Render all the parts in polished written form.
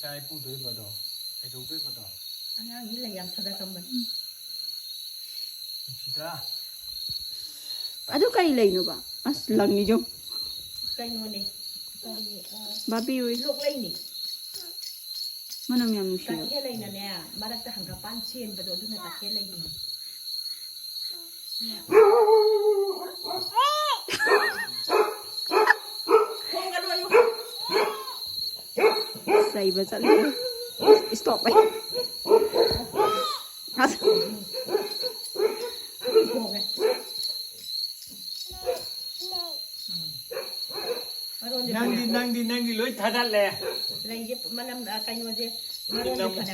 Chai pu đuổi vào đó, ai đâu đuổi vào đó. Anh nghĩ là làm sao ra cầm mình. Chị ra. Aduh kay lay no ba? As lang ni Jom. Cây nuôi này. Babi ơi. Luộc lên nè. Manang yang Ta siya. kia lên nè, mà đặt hàng cả pan chiên và đồ thứ này ta kia lên nè. Không có đuôi. Say ba sa liyo? Stop ay. As. Không cái. Nang đi lối thà đắt lẹ. Lên giúp mà làm cây nuôi gì?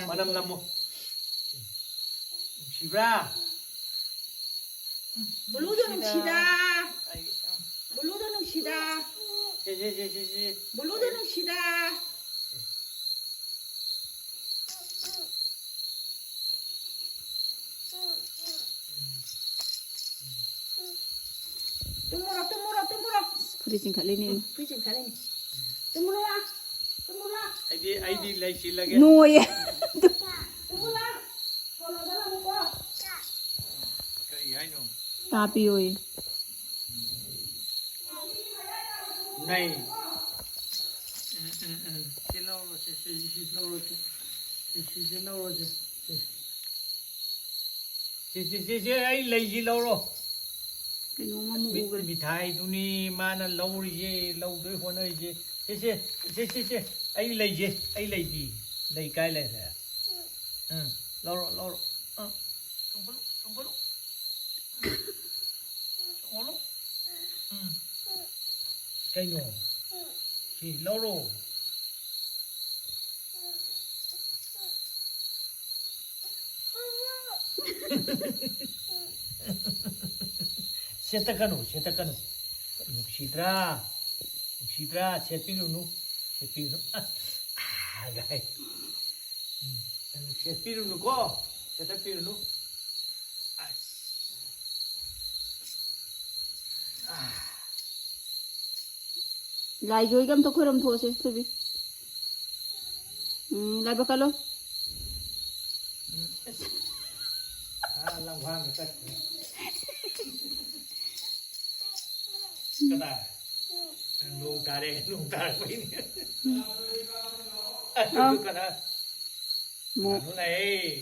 Madam Namu. Chị ra. Bulu đó nung sida. Bulu đó nung sida. Bulu đó nung sida. Tumura. Freezing ka lay ni. Freezing ka lên. Tumura. Ai đi lấy chị lagi. No ya. Tumura. Kalau dalam muka. Cái ai nó. Tapi oi. Này. Chị lâu rồi, chị lâu rồi. Chị lâu rồi. Chị ai lấy gì lâu rồi. Kay no mamugal. Mithai tu ni mana lâu rồi, lâu tới hôm nay gì. Chị ai lấy gì, ai lấy gì, lấy cái lấy thế. Lâu rồi. Không có lúc. Cái nó, chị lâu rồi. Siapa kanu. Nuksitra, siapin dulu. Guys. Siapin dulu kok. Siapin dulu. Lai joy gam to khoram tho se to bi. Lai ba kalo. Làm hoang người ta. Cái này. Nung ta mấy nè. Cái này. Mo. Này.